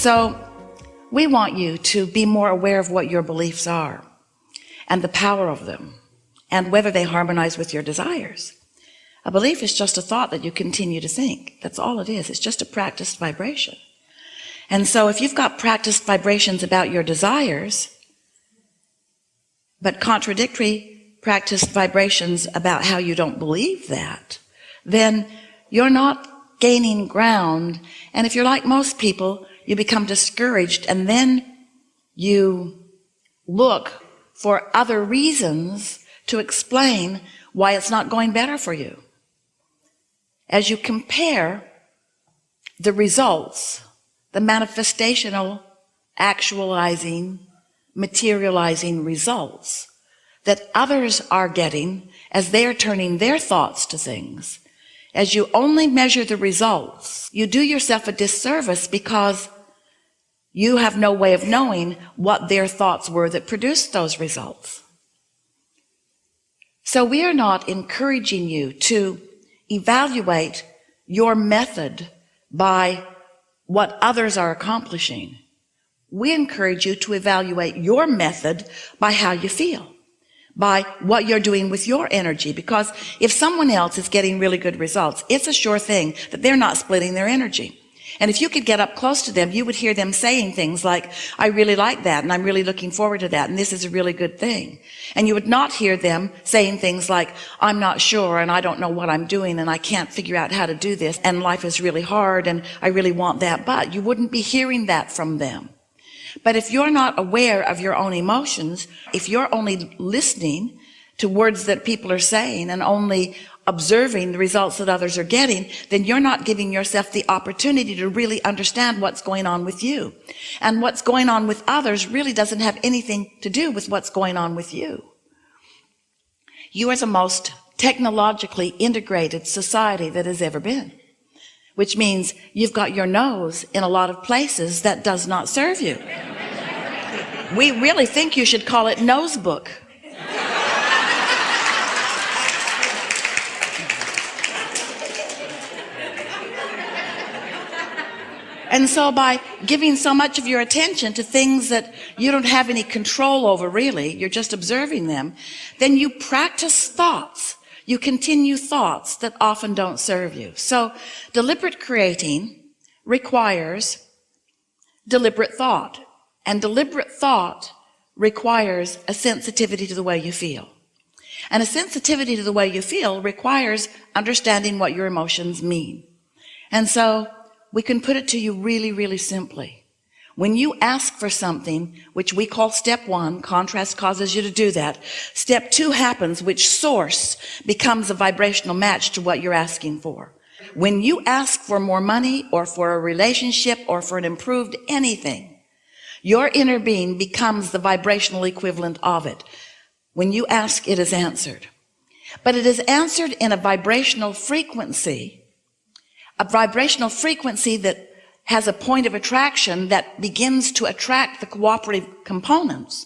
So we want you to be more aware of what your beliefs are and the power of them and whether they harmonize with your desires. A belief is just a thought that you continue to think. That's all it is. It's just a practiced vibration. And so if you've got practiced vibrations about your desires, but contradictory practiced vibrations about how you don't believe that, then you're not gaining ground. And if you're like most people, you become discouraged, and then you look for other reasons to explain why it's not going better for you. As you compare the results, the manifestational, actualizing, materializing results that others are getting as they're turning their thoughts to things, as you only measure the results, you do yourself a disservice because you have no way of knowing what their thoughts were that produced those results. So we are not encouraging you to evaluate your method by what others are accomplishing. We encourage you to evaluate your method by how you feel, by what you're doing with your energy, because if someone else is getting really good results, it's a sure thing that they're not splitting their energy. And if you could get up close to them, you would hear them saying things like, I really like that, and I'm really looking forward to that, and this is a really good thing. And you would not hear them saying things like, I'm not sure, and I don't know what I'm doing, and I can't figure out how to do this, and life is really hard, and I really want that, but you wouldn't be hearing that from them. But if you're not aware of your own emotions, if you're only listening to words that people are saying and only observing the results that others are getting, then you're not giving yourself the opportunity to really understand what's going on with you. And what's going on with others really doesn't have anything to do with what's going on with you. You are the most technologically integrated society that has ever been, which means you've got your nose in a lot of places that does not serve you. We really think you should call it nose book. And so by giving so much of your attention to things that you don't have any control over really, you're just observing them, then you practice thoughts. You continue thoughts that often don't serve you. So deliberate creating requires deliberate thought. And deliberate thought requires a sensitivity to the way you feel. And a sensitivity to the way you feel requires understanding what your emotions mean. And so we can put it to you really, really simply. When you ask for something, which we call step 1, contrast causes you to do that. Step 2 happens, which source becomes a vibrational match to what you're asking for. When you ask for more money or for a relationship or for an improved anything, your inner being becomes the vibrational equivalent of it. When you ask, it is answered. But it is answered in a vibrational frequency that has a point of attraction that begins to attract the cooperative components.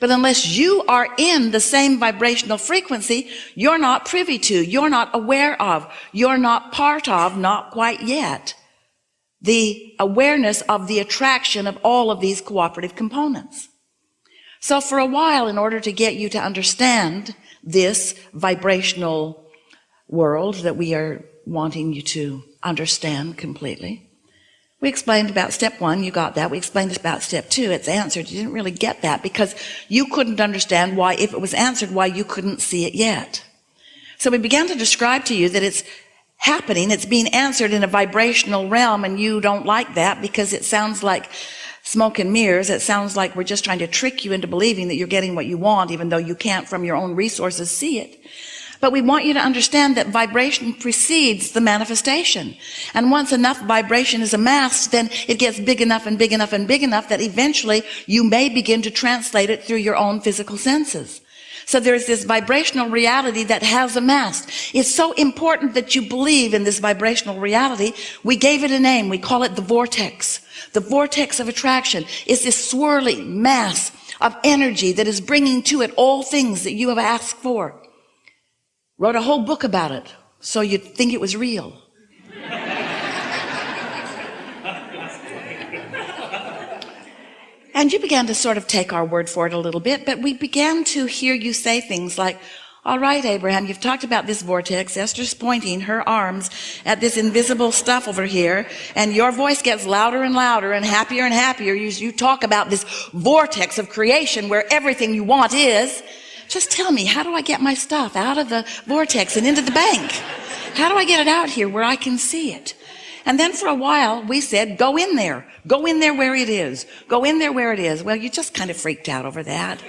But unless you are in the same vibrational frequency, you're not privy to, you're not aware of, you're not part of, not quite yet, the awareness of the attraction of all of these cooperative components. So for a while, in order to get you to understand this vibrational world that we are wanting you to understand completely, we explained about step 1, you got that. We explained about step 2, it's answered. You didn't really get that because you couldn't understand why, if it was answered, why you couldn't see it yet. So we began to describe to you that it's happening, it's being answered in a vibrational realm, and you don't like that because it sounds like smoke and mirrors. It sounds like we're just trying to trick you into believing that you're getting what you want, even though you can't from your own resources see it. But we want you to understand that vibration precedes the manifestation. And once enough vibration is amassed, then it gets big enough and big enough and big enough that eventually you may begin to translate it through your own physical senses. So there's this vibrational reality that has amassed. It's so important that you believe in this vibrational reality. We gave it a name. We call it the vortex. The vortex of attraction is this swirling mass of energy that is bringing to it all things that you have asked for. Wrote a whole book about it, so you'd think it was real. And you began to sort of take our word for it a little bit, but we began to hear you say things like, all right, Abraham, you've talked about this vortex. Esther's pointing her arms at this invisible stuff over here, and your voice gets louder and louder and happier. You talk about this vortex of creation where everything you want is. Just tell me, how do I get my stuff out of the vortex and into the bank? How do I get it out here where I can see it? And then for a while, we said, go in there. Go in there where it is. Go in there where it is. Well, you just kind of freaked out over that.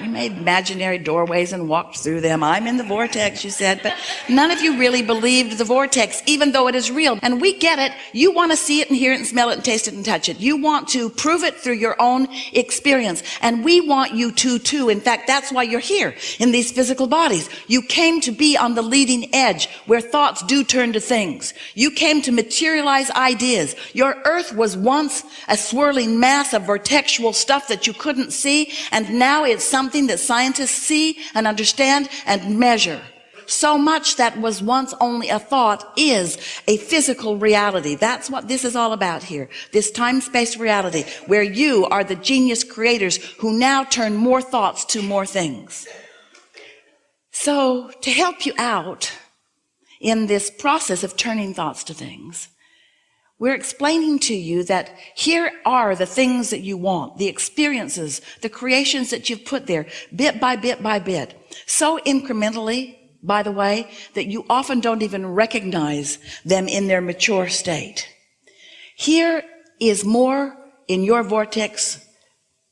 You made imaginary doorways and walked through them. I'm in the vortex, you said, but none of you really believed the vortex, even though it is real. And we get it. You want to see it and hear it and smell it and taste it and touch it. You want to prove it through your own experience. And we want you to too. In fact, that's why you're here in these physical bodies. You came to be on the leading edge where thoughts do turn to things. You came to materialize ideas. Your earth was once a swirling mass of vortexual stuff that you couldn't see, and now it's something that scientists see and understand and measure. So much that was once only a thought is a physical reality. That's what this is all about here. This time-space reality where you are the genius creators who now turn more thoughts to more things. So to help you out in this process of turning thoughts to things, we're explaining to you that here are the things that you want, the experiences, the creations that you've put there, bit by bit by bit. So incrementally, by the way, that you often don't even recognize them in their mature state. Here is more in your vortex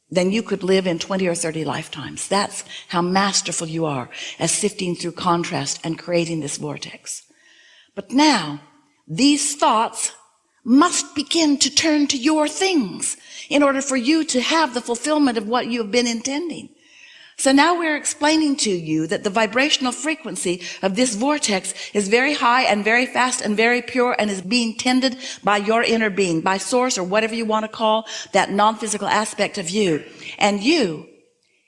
than you could live in 20 or 30 lifetimes. That's how masterful you are at sifting through contrast and creating this vortex. But now, these thoughts must begin to turn to your things in order for you to have the fulfillment of what you have been intending. So now we're explaining to you that the vibrational frequency of this vortex is very high and very fast and very pure and is being tended by your inner being, by source or whatever you want to call that non-physical aspect of you. And you,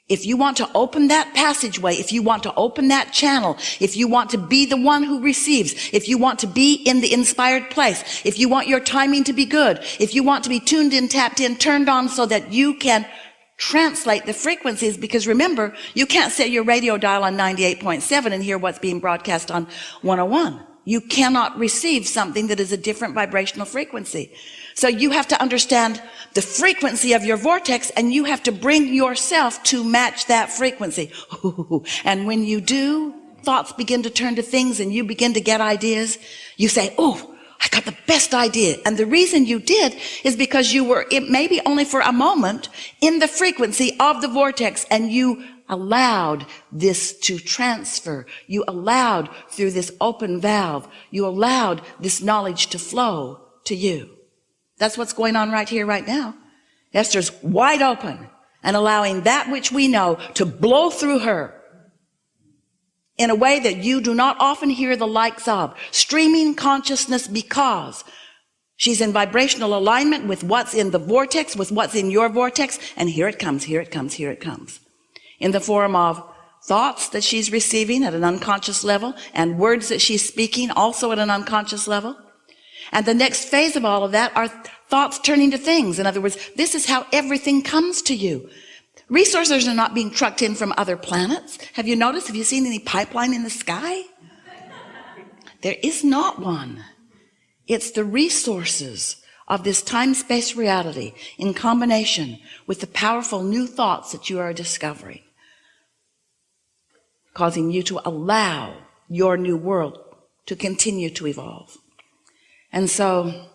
if you want to open that passageway, if you want to open that channel, if you want to be the one who receives, if you want to be in the inspired place, if you want your timing to be good, if you want to be tuned in, tapped in, turned on so that you can translate the frequencies, because remember, you can't set your radio dial on 98.7 and hear what's being broadcast on 101. You cannot receive something that is a different vibrational frequency. So you have to understand the frequency of your vortex, and you have to bring yourself to match that frequency. And when you do, thoughts begin to turn to things and you begin to get ideas. You say, oh, I got the best idea. And the reason you did is because you were, it maybe only for a moment, in the frequency of the vortex, and you allowed this to transfer. You allowed through this open valve, you allowed this knowledge to flow to you. That's what's going on right here, right now. Esther's wide open and allowing that which we know to blow through her in a way that you do not often hear the likes of. Streaming consciousness, because she's in vibrational alignment with what's in the vortex, with what's in your vortex. And here it comes, here it comes, here it comes. In the form of thoughts that she's receiving at an unconscious level, and words that she's speaking also at an unconscious level. And the next phase of all of that are thoughts turning to things. In other words, this is how everything comes to you. Resources are not being trucked in from other planets. Have you noticed? Have you seen any pipeline in the sky? There is not one. It's the resources of this time-space reality in combination with the powerful new thoughts that you are discovering, causing you to allow your new world to continue to evolve. And so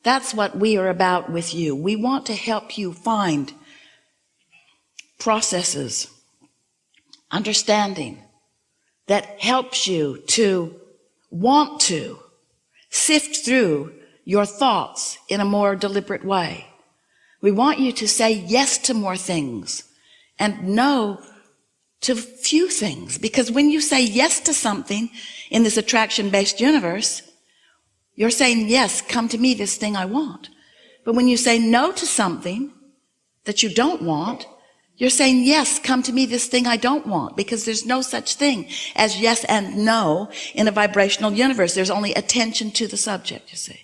that's what we are about with you. We want to help you find processes, understanding that helps you to want to sift through your thoughts in a more deliberate way. We want you to say yes to more things and no to few things, because when you say yes to something in this attraction-based universe, you're saying, yes, come to me, this thing I want. But when you say no to something that you don't want, you're saying, yes, come to me, this thing I don't want, because there's no such thing as yes and no in a vibrational universe. There's only attention to the subject, you see.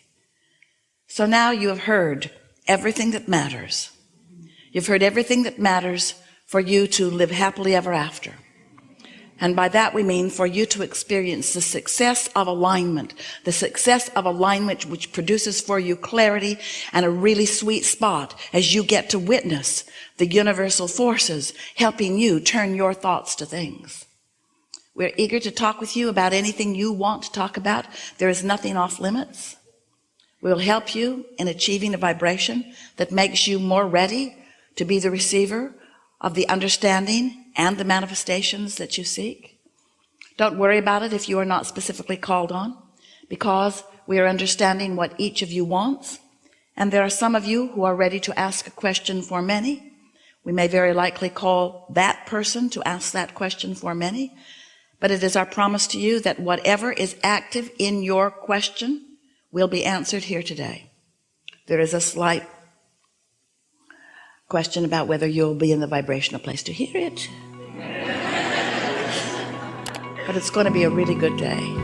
So now you have heard everything that matters. You've heard everything that matters for you to live happily ever after. And by that we mean for you to experience the success of alignment which produces for you clarity and a really sweet spot as you get to witness the universal forces helping you turn your thoughts to things. We're eager to talk with you about anything you want to talk about. There is nothing off limits. We'll help you in achieving a vibration that makes you more ready to be the receiver of the understanding and the manifestations that you seek. Don't worry about it if you are not specifically called on, because we are understanding what each of you wants, and there are some of you who are ready to ask a question for many. We may very likely call that person to ask that question for many, but it is our promise to you that whatever is active in your question will be answered here today. There is a slight question about whether you'll be in the vibrational place to hear it. But it's going to be a really good day.